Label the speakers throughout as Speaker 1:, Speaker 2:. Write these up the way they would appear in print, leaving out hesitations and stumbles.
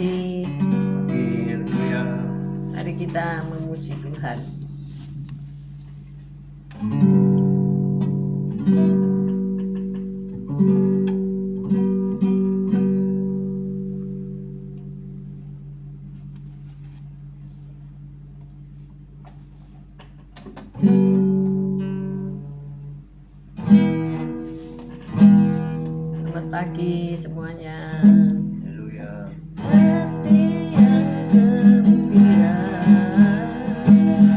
Speaker 1: pagi.
Speaker 2: Haleluya.
Speaker 1: Mari kita memuji Tuhan. Selamat pagi semuanya.
Speaker 2: Haleluya.
Speaker 1: Hati yang gembira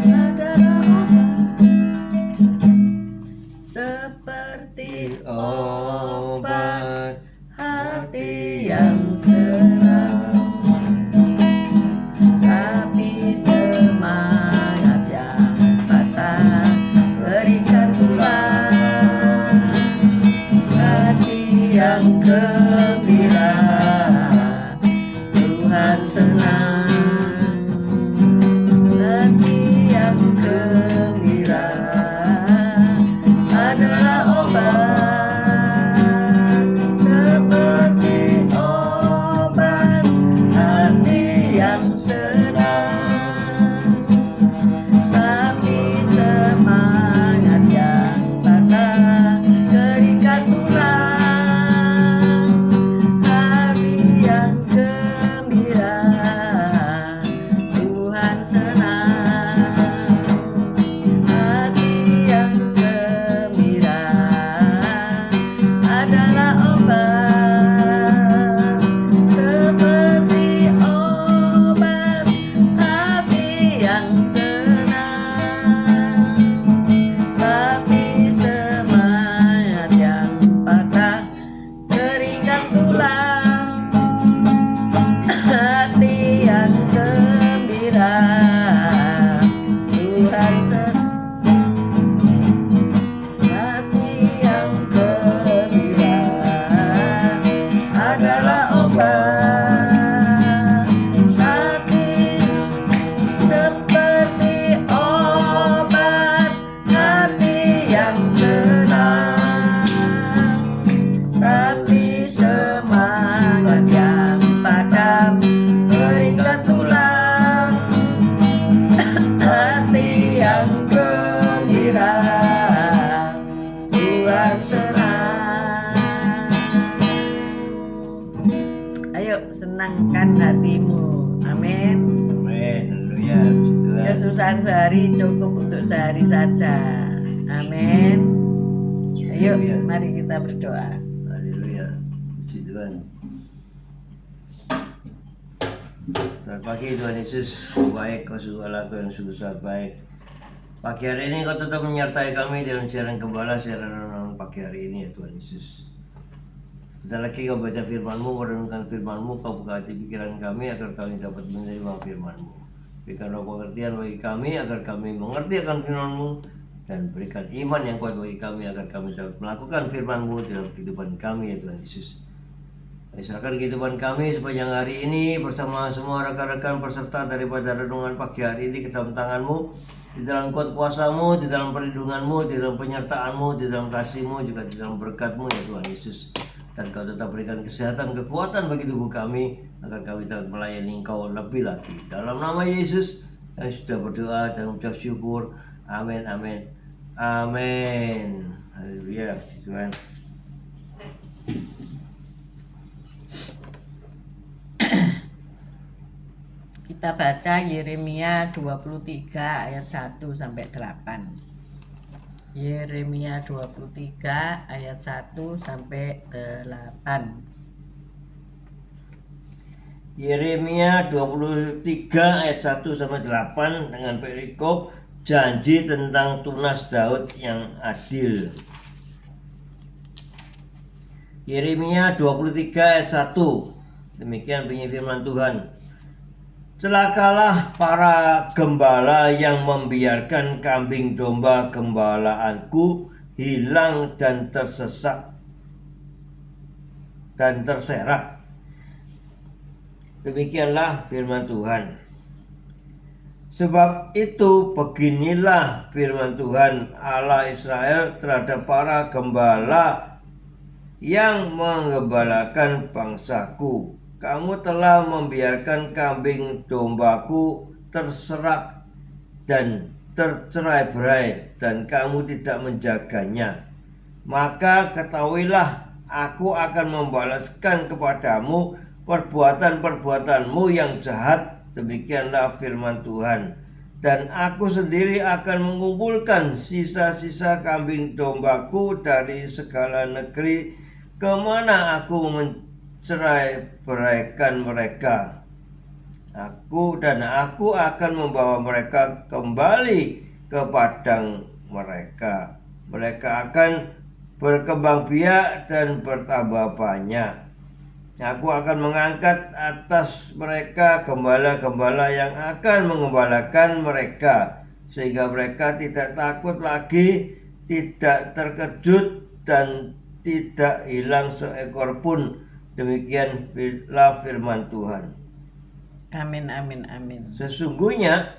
Speaker 1: adalah obat, seperti obat hati yang senang, tapi semangat yang patah berikan tulang. Hati yang gembira Tuhan senang. Hati yang gembira adalah obat, seperti obat hati yang senang, tapi semangat yang patah berikan tulang. Hati yang gembira Tuhan senang. Hati yang gembira adalah obat, seperti obat hati yang senang, tapi semangat yang patah berikan tulang. Hati yang gembira Tuhan senang. Hati yang gembira adalah obat, hati seperti obat hati yang senang, tapi semangat yang padam berikan tulang. Hati yang gembira Tuhan senang. Ayo senangkan hatimu. Amin.
Speaker 2: Amin. Haleluya. Puji Tuhan.
Speaker 1: Kesusahan sehari cukup untuk sehari saja. Amin. Ayo
Speaker 2: Haleluya.
Speaker 1: mari kita berdoa.
Speaker 2: Haleluya. Puji Tuhan. Selamat pagi Tuhan Yesus. Kau baik, kau sungguh Allah, kau yang sungguh sangat baik. Pagi hari ini kau tetap menyertai kami dalam siaran gembala, siaran renungan pagi hari ini ya Tuhan Yesus. Sebentar lagi kau baca firman-Mu, kau renungkan firman-Mu, kau buka hati pikiran kami agar kami dapat menerima firman-Mu. Berikan roh pengertian bagi kami agar kami mengerti akan firman-Mu, dan berikan iman yang kuat bagi kami agar kami dapat melakukan firman-Mu dalam kehidupan kami ya Tuhan Yesus. Serahkan kehidupan kami sepanjang hari ini bersama semua rekan-rekan peserta daripada renungan pagi hari ini ke dalam tangan-Mu, di dalam kuat kuasa-Mu, di dalam perlindungan-Mu, di dalam penyertaan-Mu, di dalam kasih-Mu, juga di dalam berkat-Mu ya Tuhan Yesus. Dan Kau tetap berikan kesehatan, kekuatan bagi tubuh kami agar kami dapat melayani Engkau lebih lagi. Dalam nama Yesus kami sudah berdoa dan mengucap syukur. Amin, amin, amin. Haleluya, puji Tuhan.
Speaker 1: Kita baca Yeremia 23 ayat 1 sampai 8. Yeremia 23 ayat 1 sampai 8.
Speaker 2: Yeremia 23 ayat 1 sampai 8 dengan perikop janji tentang tunas Daud yang adil. Yeremia 23 ayat 1. Demikian bunyi firman Tuhan. Celakalah para gembala yang membiarkan kambing domba gembalaanku hilang dan tersesat dan terserak. Demikianlah firman Tuhan. Sebab itu beginilah firman Tuhan Allah Israel terhadap para gembala yang menggembalakan bangsaku, kamu telah membiarkan kambing dombaku terserak dan tercerai-berai, dan kamu tidak menjaganya. Maka ketahuilah, aku akan membalaskan kepadamu perbuatan-perbuatanmu yang jahat. Demikianlah firman Tuhan. Dan aku sendiri akan mengumpulkan sisa-sisa kambing dombaku dari segala negeri kemana aku mencerai-beraikan mereka. Aku akan membawa mereka kembali ke padang mereka. Mereka akan berkembang biak dan bertambah banyak. Aku akan mengangkat atas mereka gembala-gembala yang akan mengembalakan mereka, sehingga mereka tidak takut lagi, tidak terkejut, dan tidak hilang seekor pun. Demikianlah firman Tuhan.
Speaker 1: Amin, amin, amin.
Speaker 2: Sesungguhnya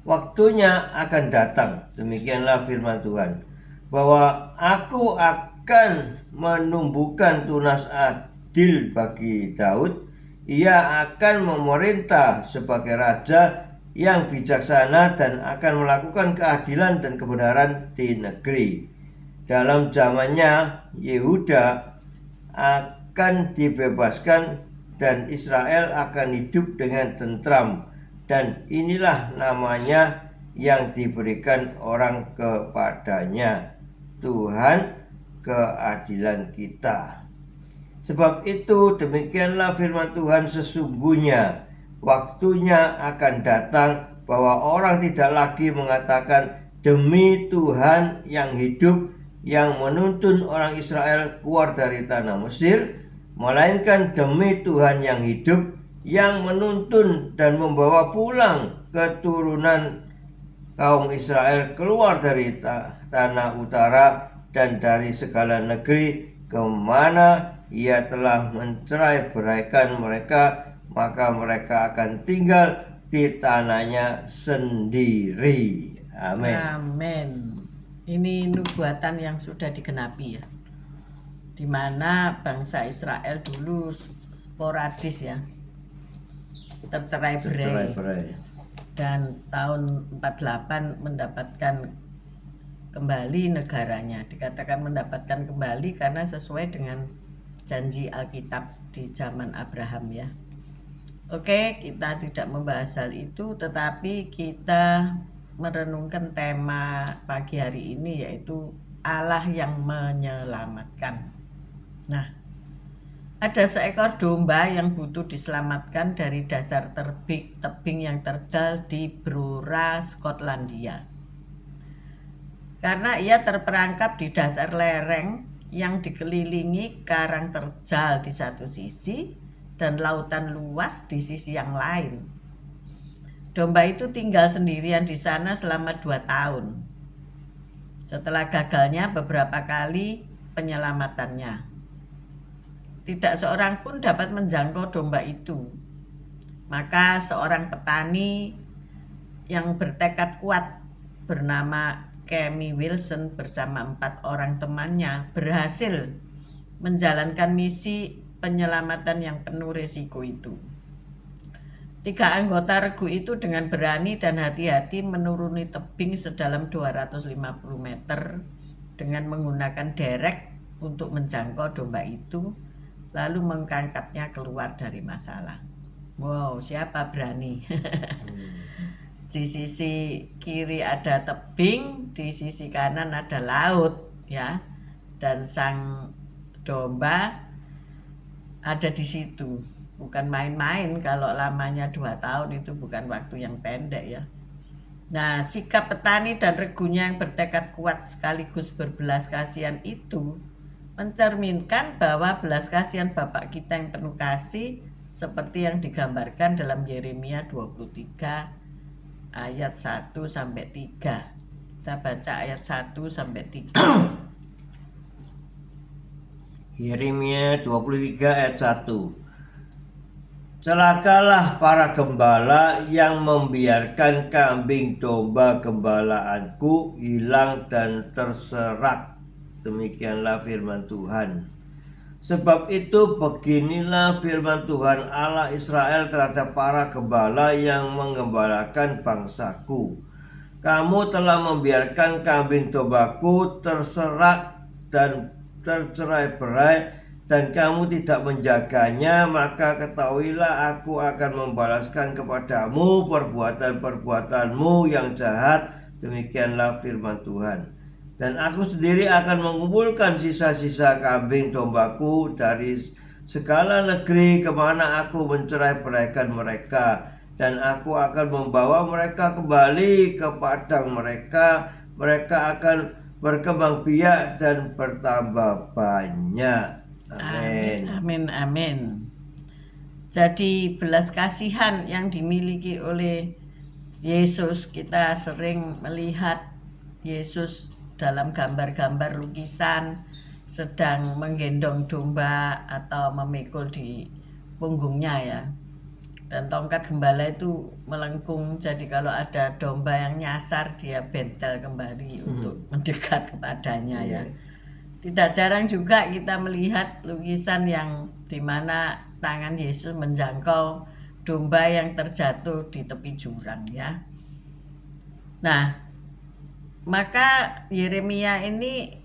Speaker 2: waktunya akan datang, demikianlah firman Tuhan, bahwa aku akan menumbuhkan tunas adil bagi Daud. Ia akan memerintah sebagai raja yang bijaksana dan akan melakukan keadilan dan kebenaran di negeri. Dalam zamannya Yehuda akan dibebaskan dan Israel akan hidup dengan tentram, dan inilah namanya yang diberikan orang kepadanya, Tuhan keadilan kita. Sebab itu demikianlah firman Tuhan, sesungguhnya waktunya akan datang bahwa orang tidak lagi mengatakan demi Tuhan yang hidup yang menuntun orang Israel keluar dari tanah Mesir, melainkan demi Tuhan yang hidup yang menuntun dan membawa pulang keturunan kaum Israel keluar dari tanah utara dan dari segala negeri kemana ia telah mencerai-beraikan mereka, maka mereka akan tinggal di tanahnya sendiri. Amin.
Speaker 1: Amin. Ini nubuatan yang sudah digenapi ya, di mana bangsa Israel dulu sporadis ya, tercerai-berai, dan tahun 48 mendapatkan kembali negaranya. Dikatakan mendapatkan kembali karena sesuai dengan janji Alkitab di zaman Abraham ya. Oke, kita tidak membahas hal itu, tetapi kita merenungkan tema pagi hari ini, yaitu Allah yang menyelamatkan. Nah, ada seekor domba yang butuh diselamatkan dari dasar tebing yang terjal di Brora, Skotlandia. Karena ia terperangkap di dasar lereng yang dikelilingi karang terjal di satu sisi dan lautan luas di sisi yang lain. Domba itu tinggal sendirian di sana selama 2 tahun. Setelah gagalnya beberapa kali penyelamatannya, tidak seorang pun dapat menjangkau domba itu. Maka seorang petani yang bertekad kuat bernama Kemi Wilson bersama 4 orang temannya berhasil menjalankan misi penyelamatan yang penuh risiko itu. 3 anggota regu itu dengan berani dan hati-hati menuruni tebing sedalam 250 meter dengan menggunakan derek untuk menjangkau domba itu, lalu mengangkatnya keluar dari masalah. Wow, siapa berani? Di sisi kiri ada tebing, di sisi kanan ada laut ya, dan sang domba ada di situ. Bukan main-main, kalau lamanya 2 tahun itu bukan waktu yang pendek ya. Nah, sikap petani dan regunya yang bertekad kuat sekaligus berbelas kasihan itu mencerminkan bahwa belas kasihan Bapak kita yang penuh kasih seperti yang digambarkan dalam Yeremia 23 ayat 1 sampai 3. Kita baca ayat 1 sampai 3.
Speaker 2: Yeremia 23 ayat 1. Celakalah para gembala yang membiarkan kambing domba gembalaanku hilang dan terserak. Demikianlah firman Tuhan. Sebab itu beginilah firman Tuhan Allah Israel terhadap para gembala yang menggembalakan bangsaku. Kamu telah membiarkan kambing dombaku terserak dan tercerai-berai, dan kamu tidak menjaganya, maka ketahuilah aku akan membalaskan kepadamu perbuatan-perbuatanmu yang jahat. Demikianlah firman Tuhan. Dan aku sendiri akan mengumpulkan sisa-sisa kambing dombaku dari segala negeri kemana aku mencerai-beraikan mereka, dan aku akan membawa mereka kembali ke padang mereka. Mereka akan berkembang biak dan bertambah banyak.
Speaker 1: Amin,
Speaker 2: Amin.
Speaker 1: amin, amin. Jadi belas kasihan yang dimiliki oleh Yesus, kita sering melihat Yesus dalam gambar-gambar lukisan sedang menggendong domba atau memikul di punggungnya ya. Dan tongkat gembala itu melengkung, jadi kalau ada domba yang nyasar dia bentel kembali untuk mendekat kepadanya ya. Tidak jarang juga kita melihat lukisan yang dimana tangan Yesus menjangkau domba yang terjatuh di tepi jurang ya. Nah, maka Yeremia ini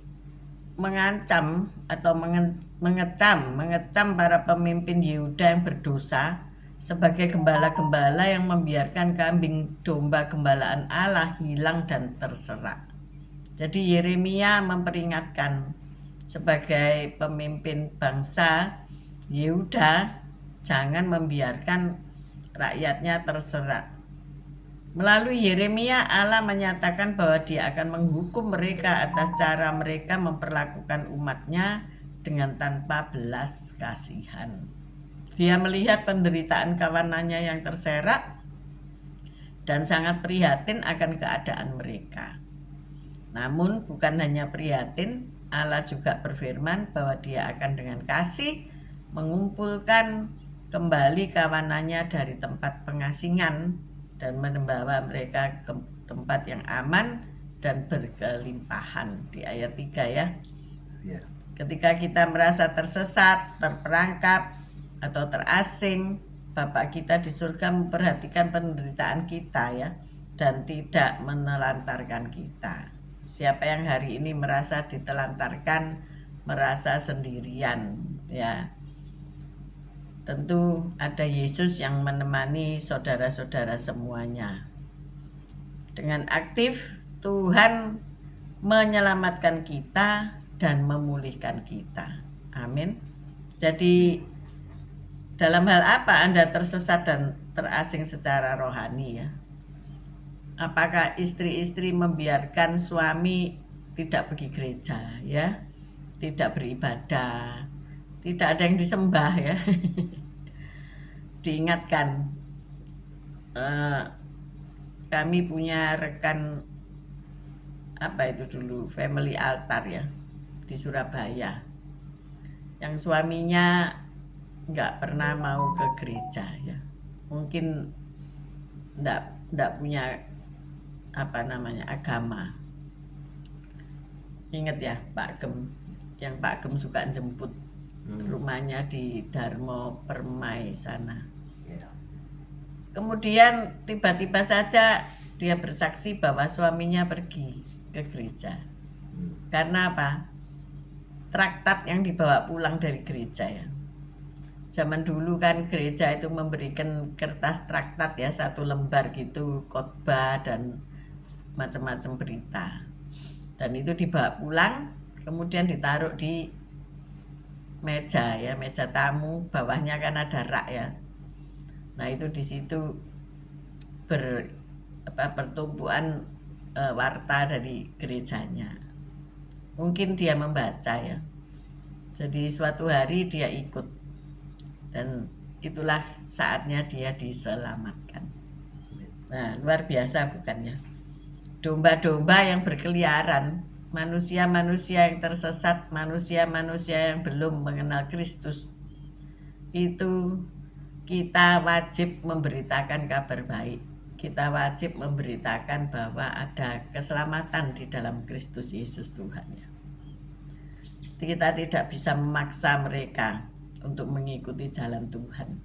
Speaker 1: mengancam atau mengecam para pemimpin Yehuda yang berdosa sebagai gembala-gembala yang membiarkan kambing domba gembalaan Allah hilang dan terserak. Jadi Yeremia memperingatkan sebagai pemimpin bangsa Yehuda jangan membiarkan rakyatnya terserak. Melalui Yeremia, Allah menyatakan bahwa Dia akan menghukum mereka atas cara mereka memperlakukan umatnya dengan tanpa belas kasihan. Dia melihat penderitaan kawanannya yang terserak dan sangat prihatin akan keadaan mereka. Namun bukan hanya prihatin, Allah juga berfirman bahwa Dia akan dengan kasih mengumpulkan kembali kawanannya dari tempat pengasingan dan membawa mereka ke tempat yang aman dan berkelimpahan. Di ayat 3 ya. Ketika kita merasa tersesat, terperangkap, atau terasing, Bapa kita di surga memperhatikan penderitaan kita ya, dan tidak menelantarkan kita. Siapa yang hari ini merasa ditelantarkan, merasa sendirian ya, tentu ada Yesus yang menemani saudara-saudara semuanya. Dengan aktif Tuhan menyelamatkan kita dan memulihkan kita. Amin. Jadi dalam hal apa Anda tersesat dan terasing secara rohani ya? Apakah istri-istri membiarkan suami tidak pergi gereja ya, tidak beribadah, tidak ada yang disembah ya? Diingatkan, kami punya rekan apa itu dulu family altar ya di Surabaya, yang suaminya nggak pernah mau ke gereja ya, mungkin nggak punya agama. Ingat ya Pak Gem, yang Pak Gem suka jemput rumahnya di Darmo Permai sana. Kemudian tiba-tiba saja dia bersaksi bahwa suaminya pergi ke gereja. Karena apa? Traktat yang dibawa pulang dari gereja ya. Zaman dulu kan gereja itu memberikan kertas traktat ya, 1 lembar gitu, khotbah dan macam-macam berita. Dan itu dibawa pulang, kemudian ditaruh di meja ya, meja tamu, bawahnya kan ada rak ya. Nah itu di situ pertumbuhan warta dari gerejanya. Mungkin dia membaca ya. Jadi suatu hari dia ikut, dan itulah saatnya dia diselamatkan. Nah luar biasa bukannya? Domba-domba yang berkeliaran, manusia-manusia yang tersesat, manusia-manusia yang belum mengenal Kristus, itu kita wajib memberitakan kabar baik. Kita wajib memberitakan bahwa ada keselamatan di dalam Kristus Yesus Tuhan ya. kita tidak bisa memaksa mereka untuk mengikuti jalan Tuhan.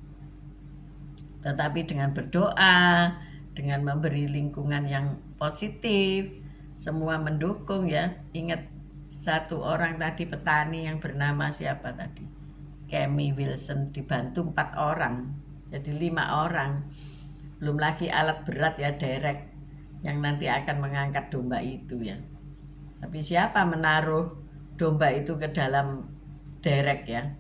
Speaker 1: Tetapi dengan berdoa, dengan memberi lingkungan yang positif, semua mendukung ya. Ingat satu orang tadi petani yang bernama siapa tadi? Kemi Wilson, dibantu 4 orang. Jadi 5 orang. Belum lagi alat berat ya, derek yang nanti akan mengangkat domba itu ya. Tapi siapa menaruh domba itu ke dalam derek ya?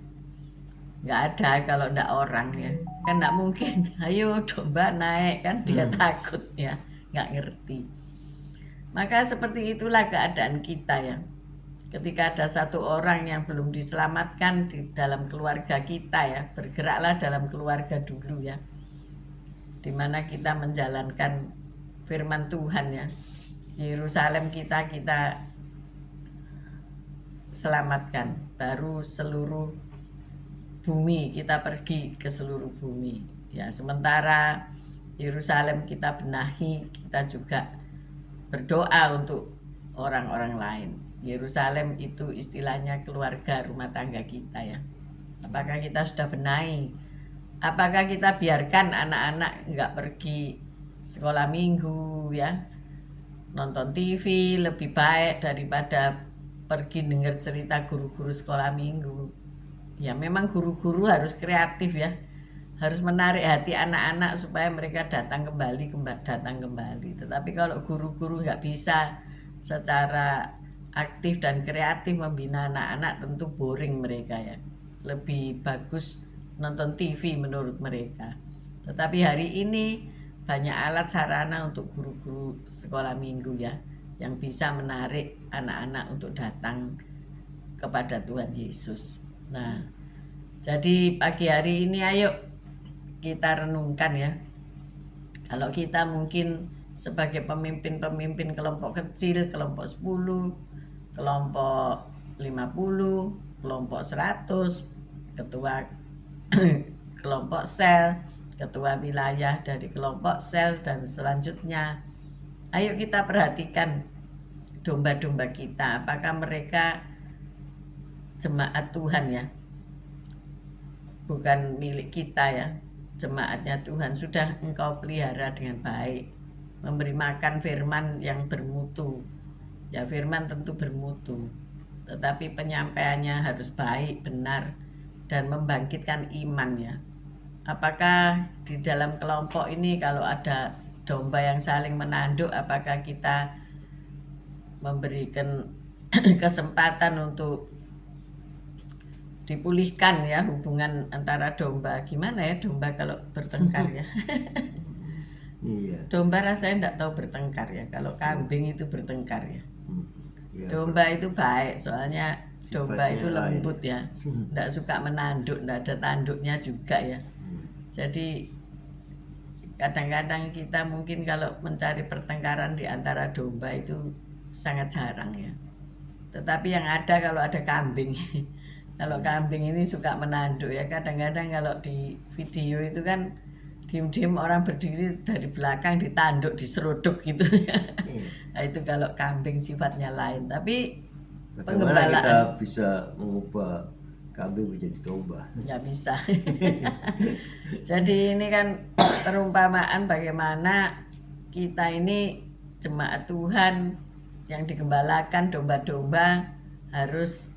Speaker 1: Nggak ada kalau nggak orang ya, kan nggak mungkin ayo domba naik, kan dia takut ya, nggak ngerti. Maka seperti itulah keadaan kita ya. Ketika ada satu orang yang belum diselamatkan di dalam keluarga kita ya, bergeraklah dalam keluarga dulu ya, dimana kita menjalankan firman Tuhan ya. Yerusalem kita selamatkan, baru seluruh bumi kita pergi ke seluruh bumi ya. Sementara Yerusalem kita benahi, kita juga berdoa untuk orang-orang lain. Yerusalem itu istilahnya keluarga rumah tangga kita ya. Apakah kita sudah benahi? Apakah kita biarkan anak-anak nggak pergi sekolah minggu ya, nonton TV lebih baik daripada pergi dengar cerita guru-guru sekolah minggu. Ya memang guru-guru harus kreatif ya, harus menarik hati anak-anak supaya mereka datang kembali. Tetapi kalau guru-guru nggak bisa secara aktif dan kreatif membina anak-anak, tentu boring mereka ya. Lebih bagus nonton TV menurut mereka. Tetapi hari ini banyak alat sarana untuk guru-guru sekolah minggu ya, yang bisa menarik anak-anak untuk datang kepada Tuhan Yesus. Nah, jadi pagi hari ini ayo kita renungkan ya. Kalau kita mungkin sebagai pemimpin kelompok kecil, kelompok 10, kelompok 50, kelompok 100, ketua kelompok sel, ketua wilayah dari kelompok sel dan selanjutnya. Ayo kita perhatikan domba-domba kita, apakah mereka jemaat Tuhan ya, bukan milik kita ya, jemaatnya Tuhan. Sudah engkau pelihara dengan baik, memberi makan firman yang bermutu ya. Firman tentu bermutu, tetapi penyampaiannya harus baik, benar, dan membangkitkan iman ya. Apakah di dalam kelompok ini kalau ada domba yang saling menanduk, apakah kita memberikan kesempatan untuk dipulihkan ya hubungan antara domba? Gimana ya domba kalau bertengkar ya?
Speaker 2: Iya.
Speaker 1: Domba rasanya enggak tahu bertengkar ya. Kalau kambing itu bertengkar ya.
Speaker 2: Ya,
Speaker 1: Domba itu baik, soalnya domba itu
Speaker 2: sifatnya lain
Speaker 1: lembut ya, enggak suka menanduk, enggak ada tanduknya juga ya. Jadi kadang-kadang kita mungkin kalau mencari pertengkaran di antara domba itu sangat jarang ya. Tetapi yang ada kalau ada kambing. Kalau kambing ini suka menanduk ya. Kadang-kadang kalau di video itu kan diem-diem orang berdiri dari belakang ditanduk, diseruduk gitu ya. Nah, itu kalau kambing sifatnya lain. Tapi
Speaker 2: bagaimana kita bisa mengubah kambing menjadi domba?
Speaker 1: Ya bisa. Jadi ini kan perumpamaan bagaimana kita ini jemaat Tuhan yang digembalakan, domba-domba harus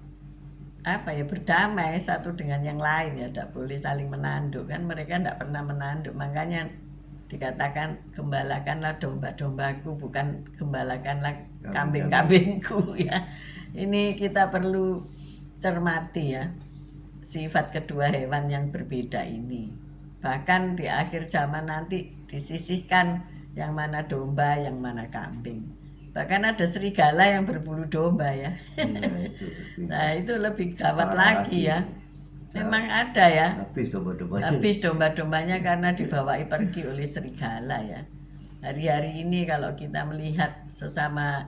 Speaker 1: berdamai satu dengan yang lain ya, tidak boleh saling menanduk kan. Mereka tidak pernah menanduk, makanya dikatakan gembalakanlah domba-dombaku, bukan gembalakanlah kambing-kambingku ya. Ini kita perlu cermati ya sifat kedua hewan yang berbeda ini. Bahkan di akhir zaman nanti disisihkan yang mana domba, yang mana kambing. Bahkan ada serigala yang berbulu domba ya. Nah itu lebih gawat lagi ya. Memang ada ya. Habis domba-dombanya karena dibawai pergi oleh serigala ya. Hari-hari ini kalau kita melihat sesama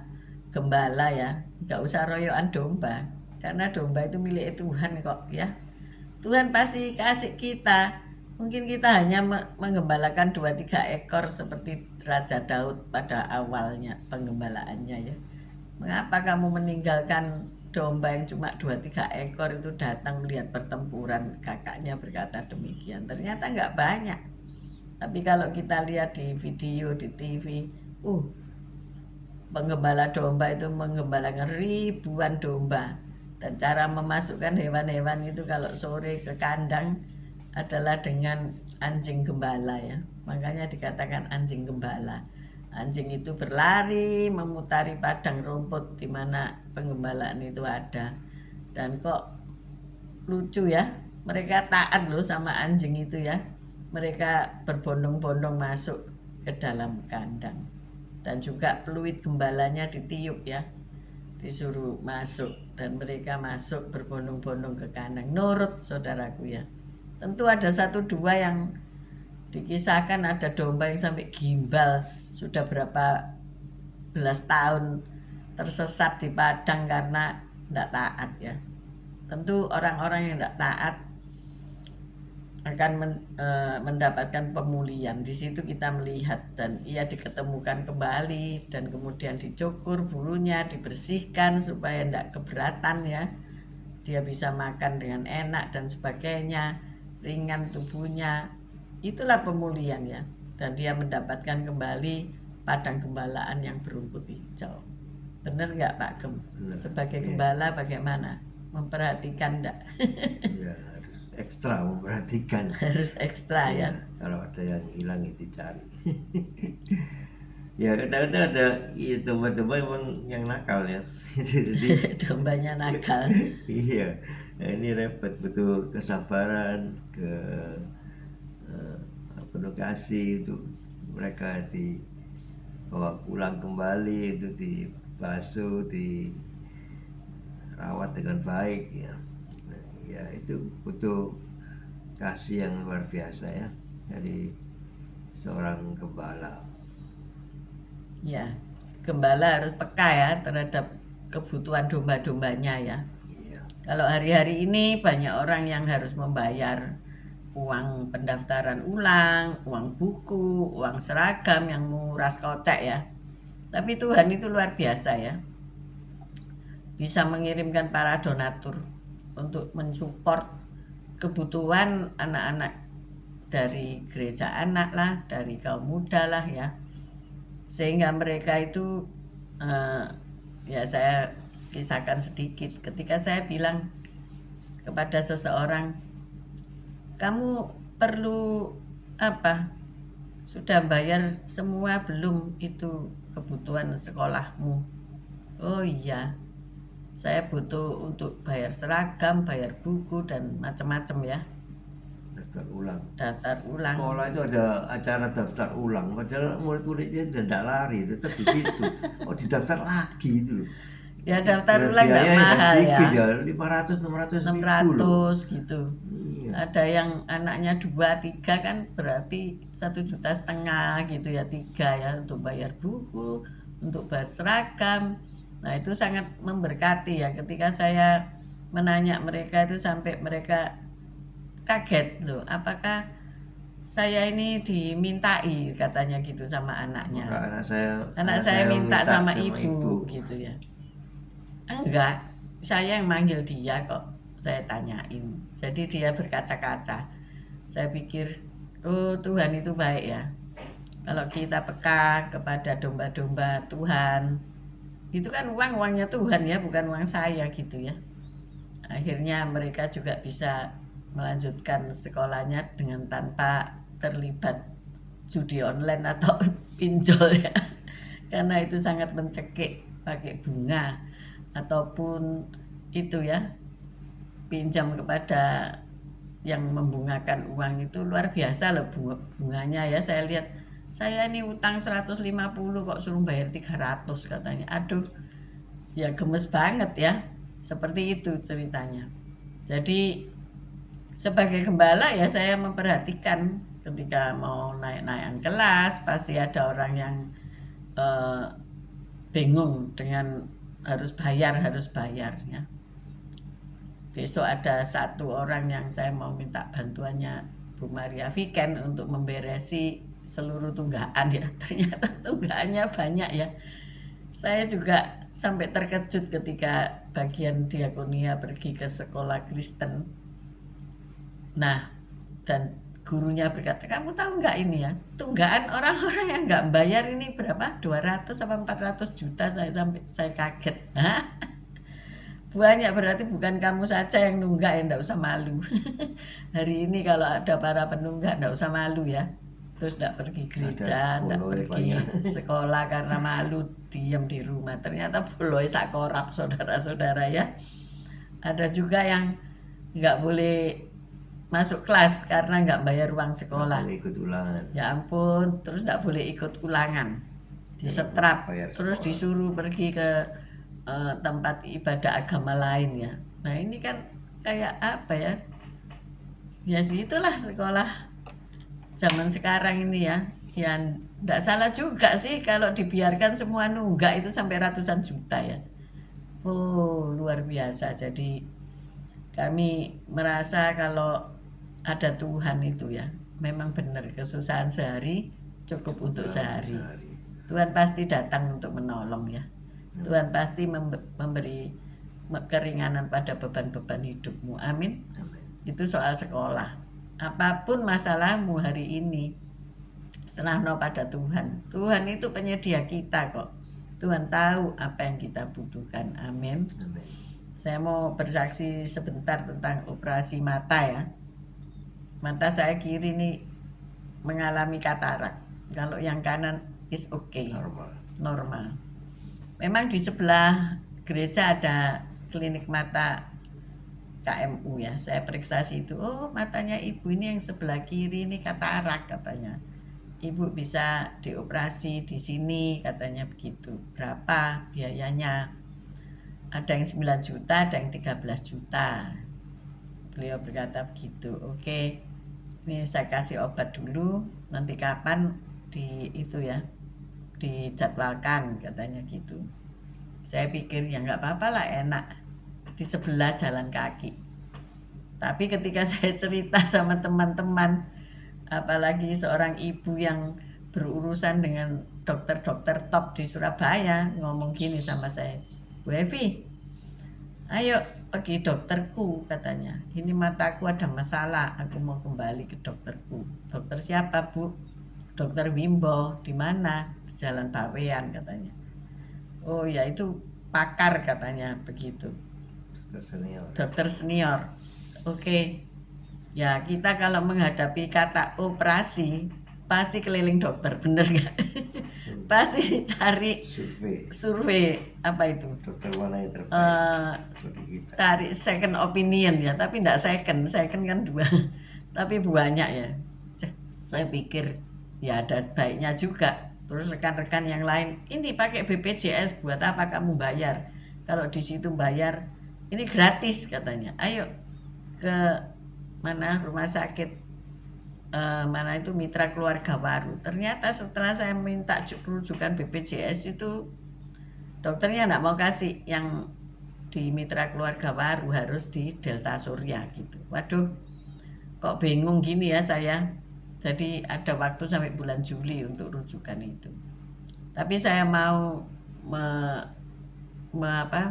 Speaker 1: gembala ya, nggak usah royoan domba, karena domba itu milik Tuhan kok ya. Tuhan pasti kasih kita. Mungkin kita hanya menggembalakan 2-3 ekor seperti Raja Daud pada awalnya penggembalaannya ya. Mengapa kamu meninggalkan domba yang cuma 2-3 ekor itu datang melihat pertempuran, kakaknya berkata demikian. Ternyata nggak banyak. Tapi kalau kita lihat di video, di TV, penggembala domba itu menggembalakan ribuan domba. Dan cara memasukkan hewan-hewan itu kalau sore ke kandang adalah dengan anjing gembala ya. Makanya dikatakan anjing gembala. Anjing itu berlari memutari padang rumput di mana penggembalaan itu ada. Dan kok lucu ya, mereka taat loh sama anjing itu ya. Mereka berbondong-bondong masuk ke dalam kandang. Dan juga peluit gembalanya ditiup ya, disuruh masuk, dan mereka masuk berbondong-bondong ke kandang. Nurut saudaraku ya. Tentu ada 1-2 yang dikisahkan ada domba yang sampai gimbal, sudah berapa belas tahun tersesat di padang karena tidak taat ya. Tentu orang-orang yang tidak taat akan mendapatkan pemulihan. Di situ kita melihat, dan ia diketemukan kembali dan kemudian dicukur bulunya, dibersihkan supaya tidak keberatan ya. Dia bisa makan dengan enak dan sebagainya, ringan tubuhnya. Itulah pemulihan ya. Dan dia mendapatkan kembali padang gembalaan yang berumput hijau. Benar nggak Pak Gem?
Speaker 2: Benar.
Speaker 1: Sebagai
Speaker 2: Iya.
Speaker 1: gembala bagaimana? Memperhatikan enggak?
Speaker 2: Ya, harus ekstra memperhatikan.
Speaker 1: Harus ekstra ya.
Speaker 2: Kalau ada yang hilang itu cari. Ya kadang-kadang ada domba-domba yang nakal ya. Jadi
Speaker 1: Dombanya nakal.
Speaker 2: iya, nah, ini repot, butuh kesabaran, penuh kasih untuk mereka dibawa pulang kembali, itu dibasuh, dirawat dengan baik ya. Nah, ya itu butuh kasih yang luar biasa ya dari seorang gembala.
Speaker 1: Ya, gembala harus peka ya terhadap kebutuhan domba-dombanya ya.
Speaker 2: Iya.
Speaker 1: Kalau hari-hari ini banyak orang yang harus membayar uang pendaftaran ulang, uang buku, uang seragam yang nguras kocek ya. Tapi Tuhan itu luar biasa ya. Bisa mengirimkan para donatur untuk mensupport kebutuhan anak-anak dari gereja anak lah, dari kaum muda lah ya. Sehingga mereka itu ya saya kisahkan sedikit. Ketika saya bilang kepada seseorang, kamu perlu apa? Sudah bayar semua belum itu kebutuhan sekolahmu? Oh iya, saya butuh untuk bayar seragam, bayar buku dan macam-macam ya.
Speaker 2: Daftar ulang.
Speaker 1: Daftar ulang.
Speaker 2: Sekolah itu ada acara daftar ulang, padahal murid-muridnya tidak lari, tetap di situ. Oh, didaftar lagi itu loh.
Speaker 1: Ya daftar
Speaker 2: Dan
Speaker 1: ulang tidak
Speaker 2: biayanya
Speaker 1: mahal
Speaker 2: sedikit
Speaker 1: ya.
Speaker 2: 500-600 ribu loh.
Speaker 1: 600 gitu.
Speaker 2: Iya.
Speaker 1: Ada yang anaknya 2-3 kan berarti 1,5 juta gitu ya, 3 ya untuk bayar buku, untuk bayar seragam. Nah itu sangat memberkati ya. Ketika saya menanya mereka itu sampai mereka kaget loh, apakah saya ini dimintai katanya gitu sama anaknya.
Speaker 2: Maka
Speaker 1: Anak saya minta sama ibu gitu ya. Enggak, saya yang manggil dia kok, saya tanyain. Jadi dia berkaca-kaca. Saya pikir, oh Tuhan itu baik ya. Kalau kita peka kepada domba-domba Tuhan, itu kan uangnya Tuhan ya, bukan uang saya gitu ya. Akhirnya mereka juga bisa melanjutkan sekolahnya dengan tanpa terlibat judi online atau pinjol ya. Karena itu sangat mencekik, pakai bunga ataupun itu ya, pinjam kepada yang membungakan uang itu luar biasa loh bunganya ya. Saya lihat, saya ini utang 150 kok suruh bayar 300 katanya. Aduh, ya gemes banget ya. Seperti itu ceritanya. Jadi sebagai gembala ya saya memperhatikan ketika mau naik-naikan kelas pasti ada orang yang bingung dengan harus bayar ya. Besok ada satu orang yang saya mau minta bantuannya Bu Maria Viken untuk memberesi seluruh tunggakan ya. Ternyata tunggakannya banyak ya. Saya juga sampai terkejut ketika bagian diakonia pergi ke sekolah Kristen. Nah, dan gurunya berkata, kamu tahu nggak ini ya, tunggaan orang-orang yang nggak bayar ini berapa? 200 apa 400 juta, saya kaget. Hah? Banyak, berarti bukan kamu saja yang nunggak ya, nggak usah malu. Hari ini kalau ada para penunggak nggak usah malu ya. Terus nggak pergi gereja, nggak pergi sekolah karena malu, diem di rumah. Ternyata boleh sakorap saudara-saudara ya. Ada juga yang nggak boleh masuk kelas karena nggak bayar uang sekolah.
Speaker 2: Nggak boleh ikut ulangan.
Speaker 1: Ya ampun, terus nggak boleh ikut ulangan. Disetrap, terus disuruh pergi ke tempat ibadah agama lain ya. Nah ini kan kayak apa ya? Ya itulah sekolah zaman sekarang ini ya. Yang tidak salah juga sih kalau dibiarkan semua nunggak itu sampai ratusan juta ya. Oh luar biasa. Jadi kami merasa kalau ada Tuhan itu ya, memang benar kesusahan sehari cukup untuk sehari. Tuhan pasti datang untuk menolong ya. Tuhan pasti memberi keringanan pada beban-beban hidupmu. Amin. Itu soal sekolah. Apapun masalahmu hari ini, serahno pada Tuhan. Tuhan itu penyedia kita kok. Tuhan tahu apa yang kita butuhkan. Amin. Saya mau bersaksi sebentar tentang operasi mata ya. Mata saya kiri ini mengalami katarak. Kalau yang kanan is okay. Normal. Memang di sebelah gereja ada klinik mata KMU ya. Saya periksa situ. Oh, matanya ibu ini yang sebelah kiri ini katarak katanya. Ibu bisa dioperasi di sini katanya begitu. Berapa biayanya? Ada yang 9 juta, ada yang 13 juta. Beliau berkata begitu. Oke. Ini saya kasih obat dulu. Nanti kapan dijadwalkan katanya gitu. Saya pikir ya nggak apa-apa lah, enak di sebelah jalan kaki. Tapi ketika saya cerita sama teman-teman, apalagi seorang ibu yang berurusan dengan dokter-dokter top di Surabaya, ngomong gini sama saya, Bu Evi, ayo pergi dokterku katanya. Ini mataku ada masalah, aku mau kembali ke dokterku. Dokter siapa Bu? Dokter Wimbo. Di mana? Di Jalan Bawean katanya. Oh ya itu pakar katanya begitu. Dokter senior. Oke. Ya kita kalau menghadapi kata operasi pasti keliling dokter, bener nggak? Pasti cari survei apa itu?
Speaker 2: Dokter mana yang terbaik?
Speaker 1: Cari second opinion ya, tapi enggak second kan 2. Tapi banyak ya. Saya pikir ya ada baiknya juga. Terus rekan-rekan yang lain, ini pakai BPJS buat apa kamu bayar? Kalau di situ bayar, ini gratis katanya. Ayo ke mana rumah sakit mana itu Mitra Keluarga Waru. Ternyata setelah saya minta rujukan BPJS itu dokternya enggak mau kasih yang di Mitra Keluarga Waru, harus di Delta Surya gitu. Waduh, kok bingung gini ya saya. Jadi ada waktu sampai bulan Juli untuk rujukan itu. Tapi saya mau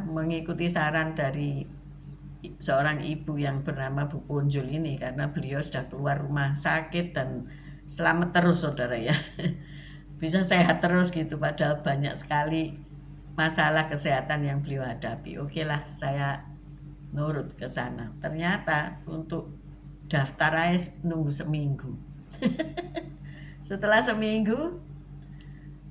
Speaker 1: mengikuti saran dari seorang ibu yang bernama Bu Ponjol ini, karena beliau sudah keluar rumah sakit dan selamat terus saudara ya. Bisa sehat terus gitu, padahal banyak sekali masalah kesehatan yang beliau hadapi. Oke lah, saya nurut ke sana. Ternyata untuk daftar aja nunggu seminggu. Setelah seminggu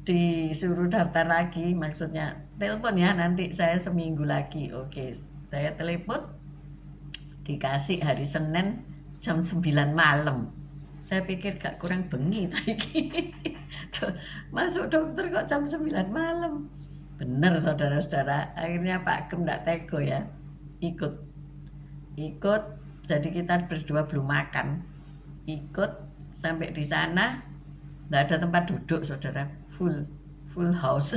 Speaker 1: disuruh daftar lagi, maksudnya telepon ya, nanti saya seminggu lagi. Oke, saya telepon, dikasih hari Senin jam 9 malam. Saya pikir gak kurang bengi tadi. Masuk dokter kok jam 9 malam. Bener saudara-saudara, akhirnya Pak Gem gak tego ya, ikut. Jadi kita berdua belum makan, ikut sampai di sana nggak ada tempat duduk saudara, full house.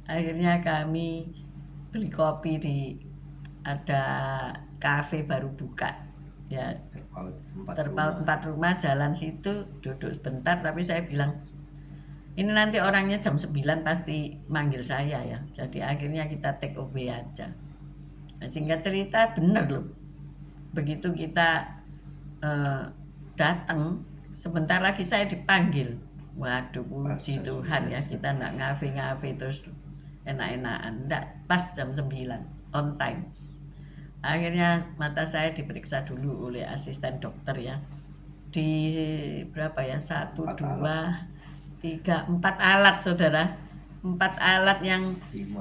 Speaker 1: Akhirnya kami beli kopi di ada kafe baru buka ya, terpaut 4 rumah jalan situ, duduk sebentar. Tapi saya bilang Ini nanti orangnya jam 9 pasti manggil saya ya. Jadi akhirnya kita take away aja. Nah, singkat cerita bener loh. Begitu kita datang, sebentar lagi saya dipanggil. Waduh, puji Tuhan ya, kita nggak ngafe-ngafe terus enak-enakan. Nggak, pas jam 9, on time. Akhirnya mata saya diperiksa dulu oleh asisten dokter ya. Di berapa ya? 1, 2, 3, 4 alat saudara. 4 alat yang
Speaker 2: 5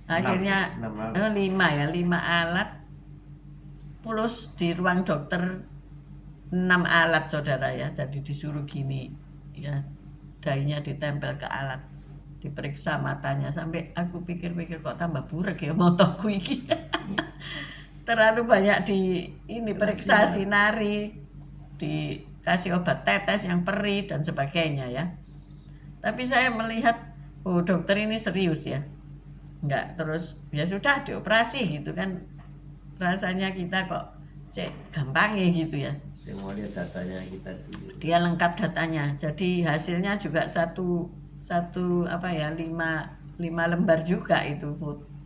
Speaker 1: akhirnya 5 ya, 5 alat plus di ruang dokter 6 alat saudara ya. Jadi disuruh gini ya, dainya ditempel ke alat, diperiksa matanya, sampai aku pikir-pikir kok tambah burek ya motoku iki. Terlalu banyak ini periksa sinari, dikasih obat tetes yang perih dan sebagainya ya. Tapi saya melihat, oh dokter ini serius ya. Enggak, terus ya sudah dioperasi gitu kan. Rasanya kita kok gampangnya gitu ya.
Speaker 2: Saya mau lihat datanya kita dulu.
Speaker 1: Dia lengkap datanya. Jadi hasilnya juga satu apa ya, 5 lembar juga itu.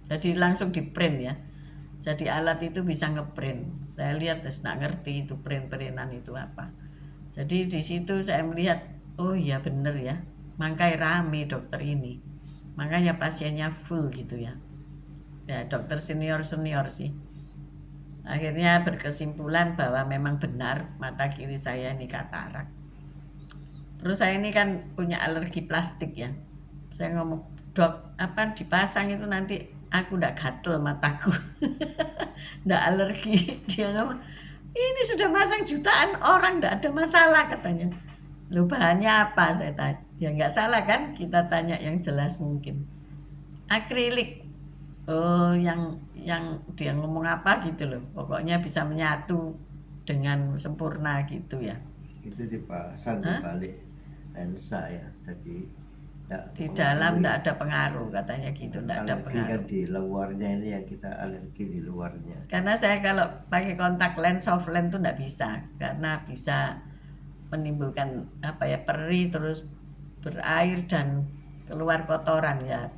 Speaker 1: Jadi langsung di print ya. Jadi alat itu bisa ngeprint. Saya lihat terus nggak ngerti itu print-printan itu apa. Jadi di situ saya melihat, oh iya bener ya, makanya rame dokter ini. Makanya pasiennya full gitu ya. Ya dokter senior sih. Akhirnya berkesimpulan bahwa memang benar mata kiri saya ini katarak. Terus saya ini kan punya alergi plastik ya. Saya ngomong, dok, apa dipasang itu nanti aku ndak gatel mataku. Ndak alergi. Dia ngomong, ini sudah masang jutaan orang, ndak ada masalah katanya. Loh bahannya apa? Saya tanya. Ya nggak salah kan, kita tanya yang jelas mungkin. Akrilik. Oh, yang dia ngomong apa gitu loh. Pokoknya bisa menyatu dengan sempurna gitu ya.
Speaker 2: Itu dipasang di balik lensa ya. Jadi
Speaker 1: di dalam tidak ada pengaruh katanya gitu, tidak ada pengaruh.
Speaker 2: Kan di luarnya ini yang kita alergi di luarnya.
Speaker 1: Karena saya kalau pakai kontak lens, soft lens itu tidak bisa, karena bisa menimbulkan apa ya, perih terus berair dan keluar kotoran ya.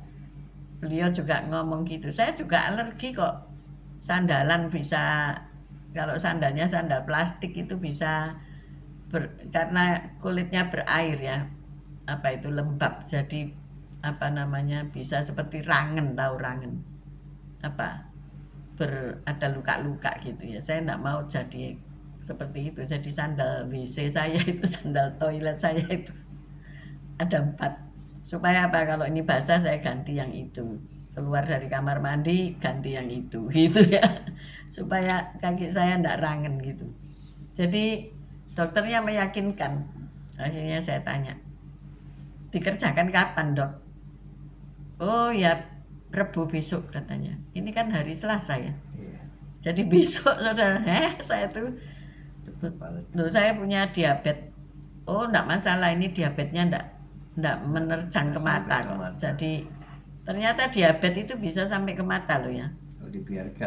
Speaker 1: Beliau juga ngomong gitu. Saya juga alergi kok. Sandalan bisa, kalau sandalnya sandal plastik itu bisa karena kulitnya berair ya. Apa itu lembab, jadi apa namanya, bisa seperti rangen, tahu rangen apa, ada luka-luka gitu ya. Saya enggak mau jadi seperti itu. Jadi sandal WC saya itu, sandal toilet saya itu ada 4, supaya apa, kalau ini basah saya ganti yang itu, keluar dari kamar mandi ganti yang itu gitu ya, supaya kaki saya enggak rangen gitu. Jadi dokternya meyakinkan. Akhirnya saya tanya, dikerjakan kapan dok? Oh ya Rebu besok katanya. Ini kan hari Selasa ya.
Speaker 2: Iya.
Speaker 1: Jadi besok saudara. Saya tuh, saya punya diabetes. Oh enggak masalah, ini diabetesnya enggak menerjang ke mata kok. Jadi ternyata diabetes itu bisa sampai ke mata loh ya.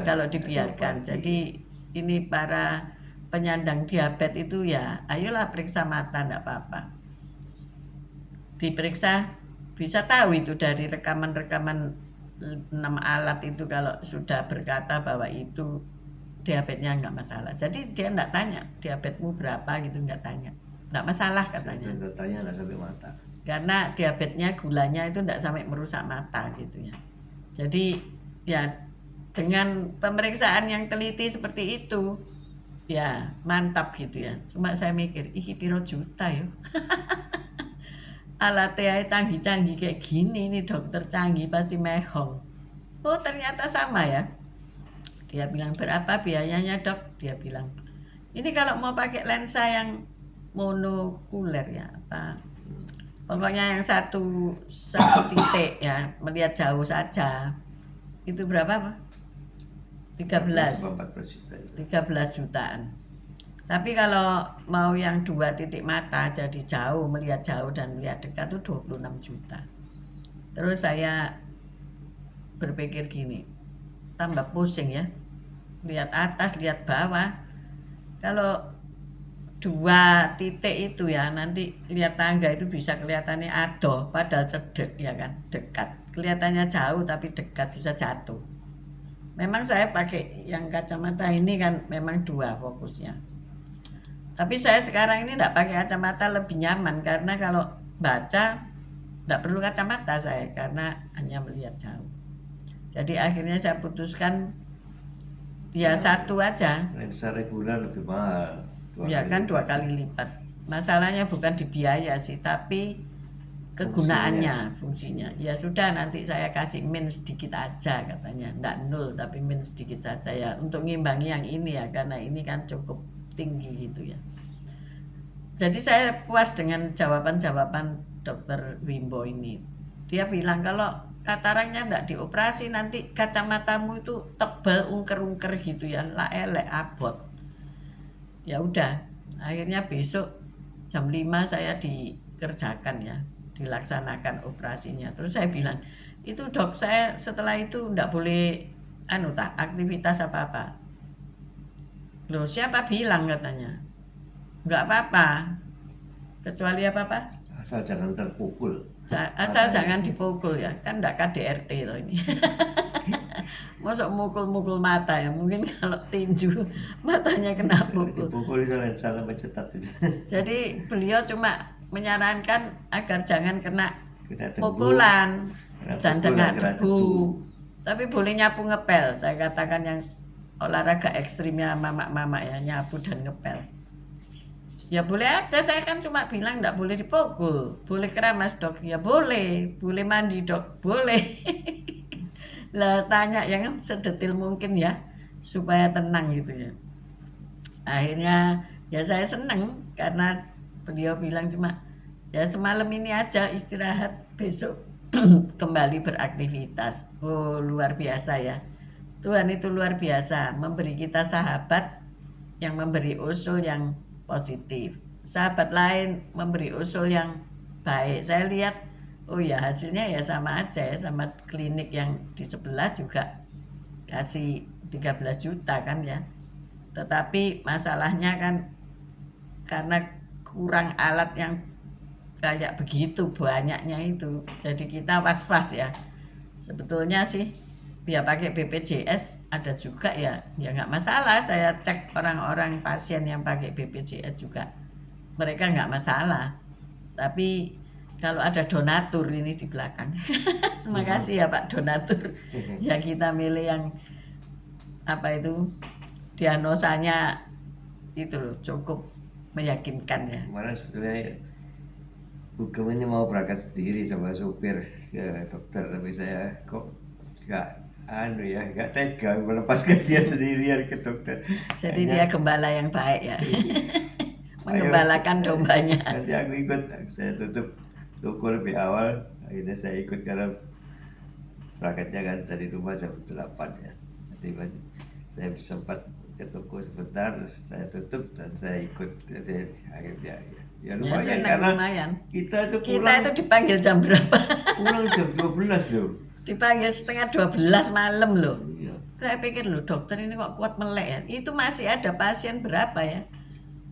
Speaker 1: Kalau dibiarkan. Jadi ini para penyandang diabetes itu ya, ayolah periksa mata, enggak apa-apa. Diperiksa bisa tahu itu dari rekaman 6 alat itu, kalau sudah berkata bahwa itu diabetesnya enggak masalah. Jadi dia enggak tanya diabetesmu berapa gitu, enggak tanya. Enggak masalah katanya.
Speaker 2: Tanya enggak sampai mata.
Speaker 1: Karena diabetesnya gulanya itu enggak sampai merusak mata gitu ya. Jadi ya dengan pemeriksaan yang teliti seperti itu ya mantap gitu ya. Cuma saya mikir, iki piro juta ya. Alatnya canggih-canggih kayak gini nih, dokter canggih pasti mehong. Oh ternyata sama ya. Dia bilang, berapa biayanya dok? Dia bilang, ini kalau mau pakai lensa yang monokuler ya, apa, pokoknya yang satu titik ya, melihat jauh saja, itu berapa? 13 jutaan. Tapi kalau mau yang 2 titik mata, jadi jauh, melihat jauh dan melihat dekat, itu 26 juta. Terus saya berpikir gini, tambah pusing ya, lihat atas, lihat bawah. Kalau 2 titik itu ya, nanti lihat tangga itu bisa kelihatannya adoh padahal cedek ya kan, dekat. Kelihatannya jauh tapi dekat, bisa jatuh. Memang saya pakai yang kacamata ini kan memang 2 fokusnya. Tapi saya sekarang ini enggak pakai kacamata, lebih nyaman karena kalau baca enggak perlu kacamata saya karena hanya melihat jauh. Jadi akhirnya saya putuskan ya 1 aja.
Speaker 2: Lensa reguler lebih mahal.
Speaker 1: Ya kan 2 kali lipat. Masalahnya bukan di biaya sih, tapi kegunaannya, fungsinya. Ya sudah, nanti saya kasih min sedikit aja katanya. Enggak 0 tapi min sedikit saja ya, untuk ngimbangi yang ini ya, karena ini kan cukup tinggi gitu ya. Jadi saya puas dengan jawaban-jawaban Dokter Wimbo ini. Dia bilang kalau kataraknya enggak dioperasi nanti kacamatamu itu tebal ungker-ungker gitu ya, lah elek abot. Ya udah, akhirnya besok jam 5 saya dikerjakan ya, dilaksanakan operasinya. Terus saya bilang, itu dok, saya setelah itu enggak boleh aktivitas apa-apa. Loh, siapa bilang katanya? Enggak apa-apa. Kecuali apa-apa?
Speaker 2: Asal jangan terpukul.
Speaker 1: Asal jangan dipukul ya, kan enggak KDRT loh ini. Masuk mukul-mukul mata ya, mungkin kalau tinju matanya kena pukul.
Speaker 2: Dipukul itu salah mencetat itu.
Speaker 1: Jadi beliau cuma menyarankan agar jangan kena pukulan dan kena debu. Tapi boleh nyapu ngepel, saya katakan yang olahraga ekstrimnya mama-mama ya, nyapu dan ngepel. Ya boleh aja, saya kan cuma bilang enggak boleh dipukul. Boleh keramas dok, ya boleh. Boleh mandi dok, boleh. Lah tanya yang sedetil mungkin ya, supaya tenang gitu ya. Akhirnya ya saya senang karena beliau bilang cuma ya semalam ini aja istirahat, besok kembali beraktivitas. Oh luar biasa ya, Tuhan itu luar biasa, memberi kita sahabat yang memberi usul yang positif, sahabat lain memberi usul yang baik. Saya lihat oh ya hasilnya ya sama aja ya, sama klinik yang di sebelah juga kasih 13 juta kan ya. Tetapi masalahnya kan karena kurang alat yang kayak begitu banyaknya itu, jadi kita was-was ya. Sebetulnya sih ya pakai BPJS ada juga ya, ya nggak masalah. Saya cek orang-orang pasien yang pakai BPJS juga, mereka nggak masalah. Tapi kalau ada donatur ini di belakang, terima kasih ya Pak donatur. Ya kita milih yang apa itu, diagnosanya itu loh, cukup meyakinkan ya.
Speaker 2: Kemarin sebetulnya Hukum ini mau berangkat sendiri sama supir ke dokter, tapi saya kok nggak tega melepaskan dia sendirian ke dokter.
Speaker 1: Jadi dia gembala yang baik ya. Menggembalakan dombanya.
Speaker 2: Nanti aku ikut, saya tutup toko lebih awal, akhirnya saya ikut karena berangkatnya kan dari rumah jam 8 ya. Nanti masih saya sempat ke toko sebentar, terus saya tutup dan saya ikut. Jadi akhirnya ya lumayan, karena
Speaker 1: lumayan.
Speaker 2: Kita itu
Speaker 1: dipanggil jam berapa?
Speaker 2: Pulang jam 12 loh.
Speaker 1: Dipanggil setengah 12 malam loh.
Speaker 2: Iya.
Speaker 1: Saya pikir loh dokter ini kok kuat melek ya. Itu masih ada pasien berapa ya?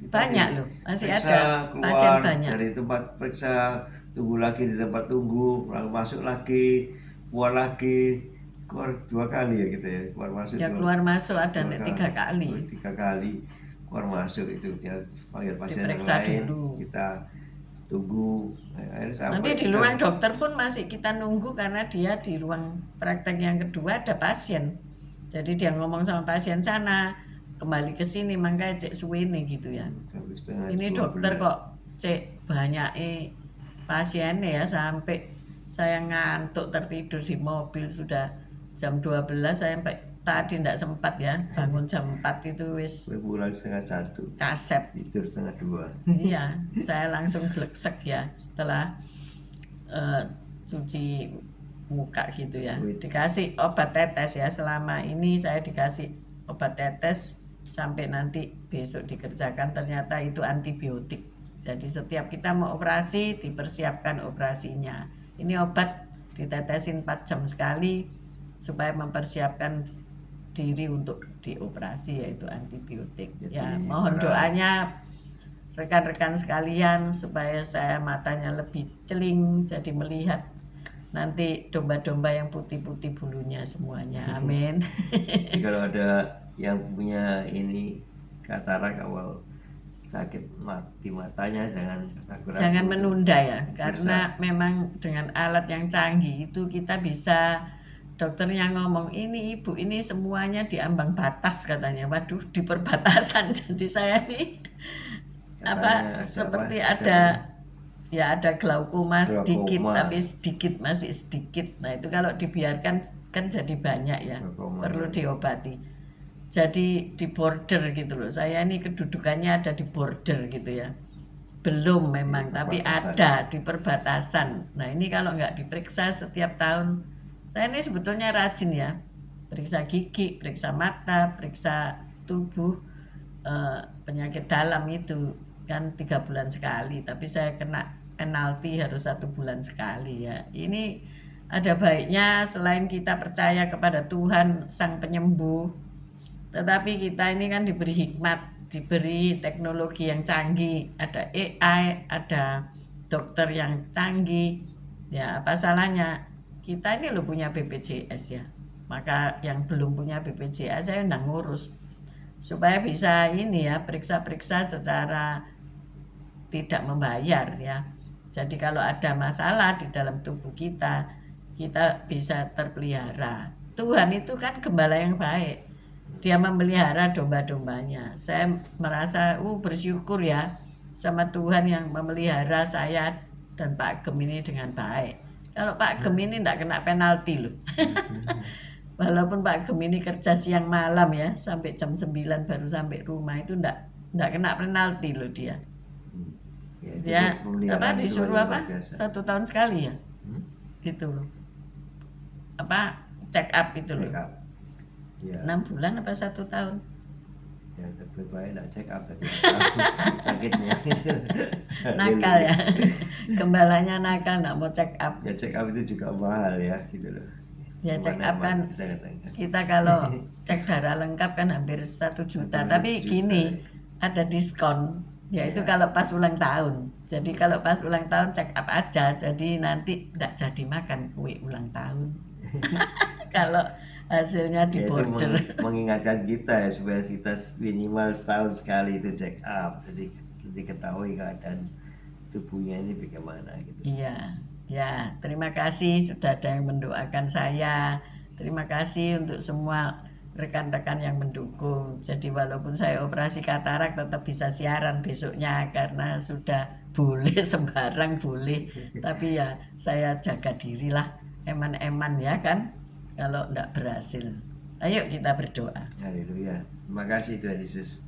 Speaker 1: Banyak loh, masih ada pasien banyak.
Speaker 2: Dari tempat periksa, tunggu lagi di tempat tunggu, lalu masuk lagi, keluar lagi, keluar 2 kali ya gitu ya, keluar masuk.
Speaker 1: Ya keluar masuk ada 3 kali.
Speaker 2: 3 kali keluar masuk itu dia panggil pasien
Speaker 1: diperiksa
Speaker 2: lain,
Speaker 1: dulu.
Speaker 2: kita tunggu.
Speaker 1: Nanti di ruang dokter pun masih kita nunggu karena dia di ruang praktek yang kedua ada pasien. Jadi dia ngomong sama pasien sana, kembali ke sini, makanya cek suwene gitu ya. Ini dokter kok cek banyak pasiennya ya, sampai saya ngantuk tertidur di mobil sudah jam 12. Saya sampai tadi ndak sempat ya, bangun jam 4 itu wis
Speaker 2: pulang setengah 1,
Speaker 1: kasep,
Speaker 2: tidur setengah 2.
Speaker 1: Iya, saya langsung bleksek ya setelah cuci muka gitu ya. Dikasih obat tetes ya, selama ini saya dikasih obat tetes sampai nanti besok dikerjakan, ternyata itu antibiotik. Jadi setiap kita mau operasi dipersiapkan operasinya. Ini obat ditetesin 4 jam sekali supaya mempersiapkan diri untuk dioperasi, yaitu antibiotik.
Speaker 2: Jadi,
Speaker 1: ya mohon doanya rekan-rekan sekalian supaya saya matanya lebih celing jadi melihat nanti domba-domba yang putih-putih bulunya semuanya. Amin.
Speaker 2: Jadi kalau ada yang punya ini katarak atau sakit mati matanya, jangan ragu-ragu
Speaker 1: Jangan
Speaker 2: untuk
Speaker 1: menunda ya,
Speaker 2: periksa.
Speaker 1: karena memang dengan alat yang canggih itu kita bisa, dokternya ngomong ini ibu ini semuanya di ambang batas katanya. Waduh, di perbatasan. Jadi saya nih
Speaker 2: Katanya
Speaker 1: seperti
Speaker 2: ada
Speaker 1: ya ada glaukoma sedikit,
Speaker 2: Glaukoma.
Speaker 1: tapi sedikit, masih sedikit. Nah itu kalau dibiarkan kan jadi banyak ya,
Speaker 2: Glaukoma,
Speaker 1: perlu
Speaker 2: ya.
Speaker 1: diobati. Jadi di border gitu loh, saya ini kedudukannya ada di border gitu ya. Belum memang, tapi
Speaker 2: perbatasan.
Speaker 1: ada di perbatasan. Nah ini kalau nggak diperiksa setiap tahun, saya ini sebetulnya rajin ya, periksa gigi, periksa mata, periksa tubuh, penyakit dalam itu kan 3 bulan sekali, tapi saya kena penalti harus 1 bulan sekali ya. Ini ada baiknya selain kita percaya kepada Tuhan Sang Penyembuh, tetapi kita ini kan diberi hikmat, diberi teknologi yang canggih, ada AI, ada dokter yang canggih. Ya, apa salahnya? Kita ini loh punya BPJS ya. Maka yang belum punya BPJS saya nggak ngurus. Supaya bisa ini ya, periksa-periksa secara tidak membayar ya. Jadi kalau ada masalah di dalam tubuh kita, kita bisa terpelihara. Tuhan itu kan gembala yang baik. Dia memelihara domba-dombanya. Saya merasa bersyukur ya sama Tuhan yang memelihara saya dan Pak Gem ini dengan baik. Kalau Pak Gem ini enggak kena penalti loh. Walaupun Pak Gem ini kerja siang malam ya, sampai jam 9 baru sampai rumah, itu enggak kena penalti loh dia.
Speaker 2: Ya,
Speaker 1: Dia disuruh apa? 1 tahun sekali ya. Gitu loh. Check up itu loh.
Speaker 2: Check up. Ya.
Speaker 1: 6 bulan apa 1 tahun?
Speaker 2: Ya, tapi baik nak check up tadi. Sakitnya.
Speaker 1: Nakal ya. Gembalanya nakal, nggak mau check up.
Speaker 2: Ya check up itu juga mahal ya, gitu loh.
Speaker 1: Ya check up kan kita kalau cek darah lengkap kan hampir 1 juta. Tapi gini, ada diskon. Yaitu kalau pas ulang tahun. Jadi kalau pas ulang tahun check up aja. Jadi nanti nggak jadi makan kue ulang tahun. Kalau hasilnya di border.
Speaker 2: Itu mengingatkan kita ya supaya kita minimal setahun sekali itu check up. Jadi diketahui keadaan tubuhnya ini bagaimana gitu.
Speaker 1: Iya. Ya, terima kasih sudah ada yang mendoakan saya. Terima kasih untuk semua rekan-rekan yang mendukung. Jadi walaupun saya operasi katarak tetap bisa siaran besoknya karena sudah boleh sembarang boleh. Tapi ya saya jaga dirilah, eman-eman ya kan kalau enggak berhasil. Ayo kita berdoa.
Speaker 2: Haleluya. Terima kasih Tuhan Yesus.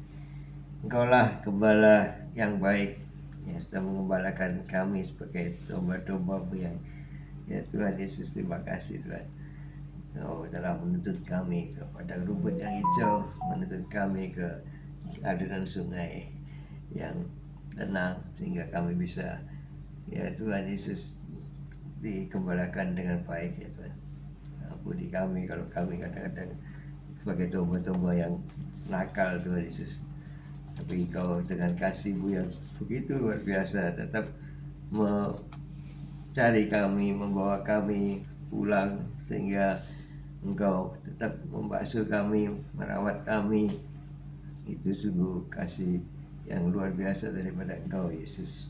Speaker 2: Engkaulah gembala yang baik yang sudah mengembalakan kami sebagai domba-domba-Mu yang ya Tuhan Yesus, terima kasih Tuhan. Engkau telah menuntut kami kepada rumput yang hijau, menuntut kami ke aliran sungai yang tenang sehingga kami bisa ya Tuhan Yesus dikembalakan dengan baik ya Tuhan. Ampuni kami kalau kami kadang-kadang sebagai domba-domba yang nakal Tuhan Yesus. Tapi Engkau dengan kasih-Mu yang begitu luar biasa tetap mencari kami, membawa kami pulang sehingga Engkau tetap membasuh kami, merawat kami. Itu sungguh kasih yang luar biasa daripada Engkau Yesus.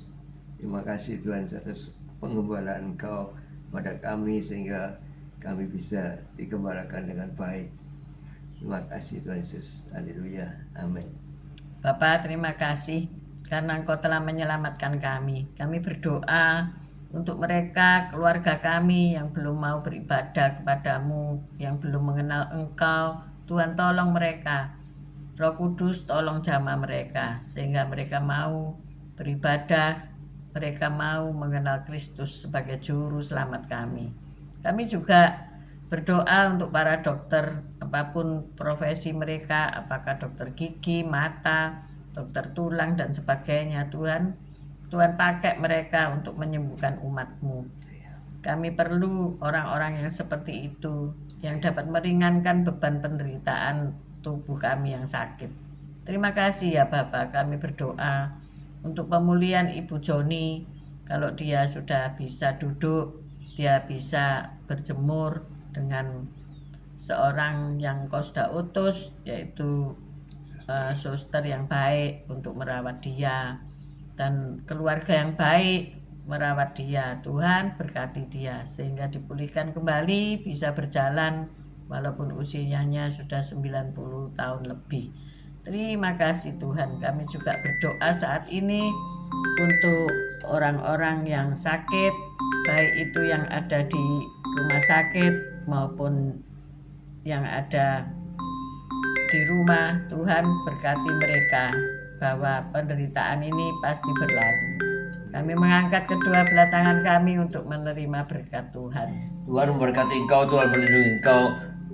Speaker 2: Terima kasih Tuhan atas pengembalaan Engkau pada kami sehingga kami bisa digembalakan dengan baik. Terima kasih Tuhan Yesus. Haleluya. Amin.
Speaker 1: Bapak, terima kasih karena Engkau telah menyelamatkan kami. Kami berdoa untuk mereka, keluarga kami yang belum mau beribadah kepadamu, yang belum mengenal Engkau. Tuhan tolong mereka. Roh Kudus tolong jamah mereka sehingga mereka mau beribadah, mereka mau mengenal Kristus sebagai juru selamat kami. Kami juga berdoa untuk para dokter, apapun profesi mereka, apakah dokter gigi, mata, dokter tulang dan sebagainya. Tuhan pakai mereka untuk menyembuhkan umat-Mu. Kami perlu orang-orang yang seperti itu, yang dapat meringankan beban penderitaan tubuh kami yang sakit. Terima kasih ya Bapak, kami berdoa untuk pemulihan Ibu Joni. Kalau dia sudah bisa duduk, dia bisa berjemur dengan seorang yang kau sudah utus, yaitu suster yang baik untuk merawat dia, dan keluarga yang baik merawat dia. Tuhan berkati dia sehingga dipulihkan kembali, bisa berjalan walaupun usianya sudah 90 tahun lebih. Terima kasih Tuhan. Kami juga berdoa saat ini untuk orang-orang yang sakit, baik itu yang ada di rumah sakit maupun yang ada di rumah. Tuhan berkati mereka bahwa penderitaan ini pasti berlalu. Kami mengangkat kedua belah tangan kami untuk menerima berkat Tuhan.
Speaker 2: Tuhan memberkati engkau, Tuhan melindungi engkau,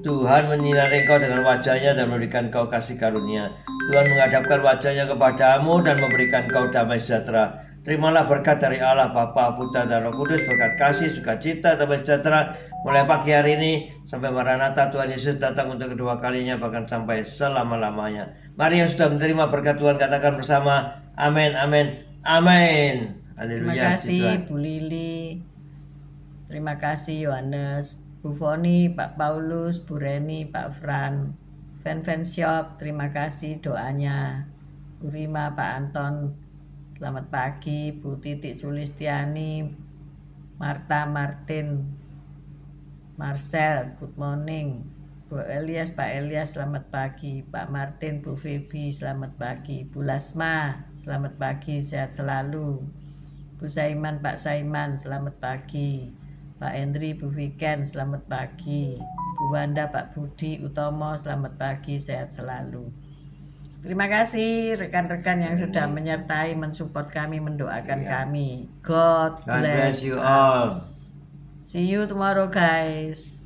Speaker 2: Tuhan menyinari engkau dengan wajahnya dan memberikan engkau kasih karunia. Tuhan menghadapkan wajahnya kepadamu dan memberikan engkau damai sejahtera. Terimalah berkat dari Allah Bapa, Putra dan Roh Kudus, berkat kasih, sukacita, damai sejahtera mulai pagi hari ini sampai Maranatha Tuhan Yesus datang untuk kedua kalinya, bahkan sampai selama-lamanya. Mari yang sudah menerima berkat Tuhan katakan bersama, amin, amin, amin.
Speaker 1: Terima
Speaker 2: Haleluya.
Speaker 1: kasih Bu Lili, terima kasih Yohanes, Bu Foni, Pak Paulus, Bu Reni, Pak Fran, Fan Shop, terima kasih doanya. Bu Rima, Pak Anton, selamat pagi. Bu Titik Sulistiani, Marta, Martin, Marcel, good morning. Bu Elias, Pak Elias, selamat pagi. Pak Martin, Bu Febi, selamat pagi. Bu Lasma, selamat pagi, sehat selalu. Bu Saiman, Pak Saiman, selamat pagi. Pak Hendri, Bu Viken, selamat pagi. Bu Wanda, Pak Budi Utomo, selamat pagi, sehat selalu. Terima kasih rekan-rekan yang sudah menyertai, mensupport kami, mendoakan kami. God bless
Speaker 2: you all.
Speaker 1: us. See you tomorrow guys.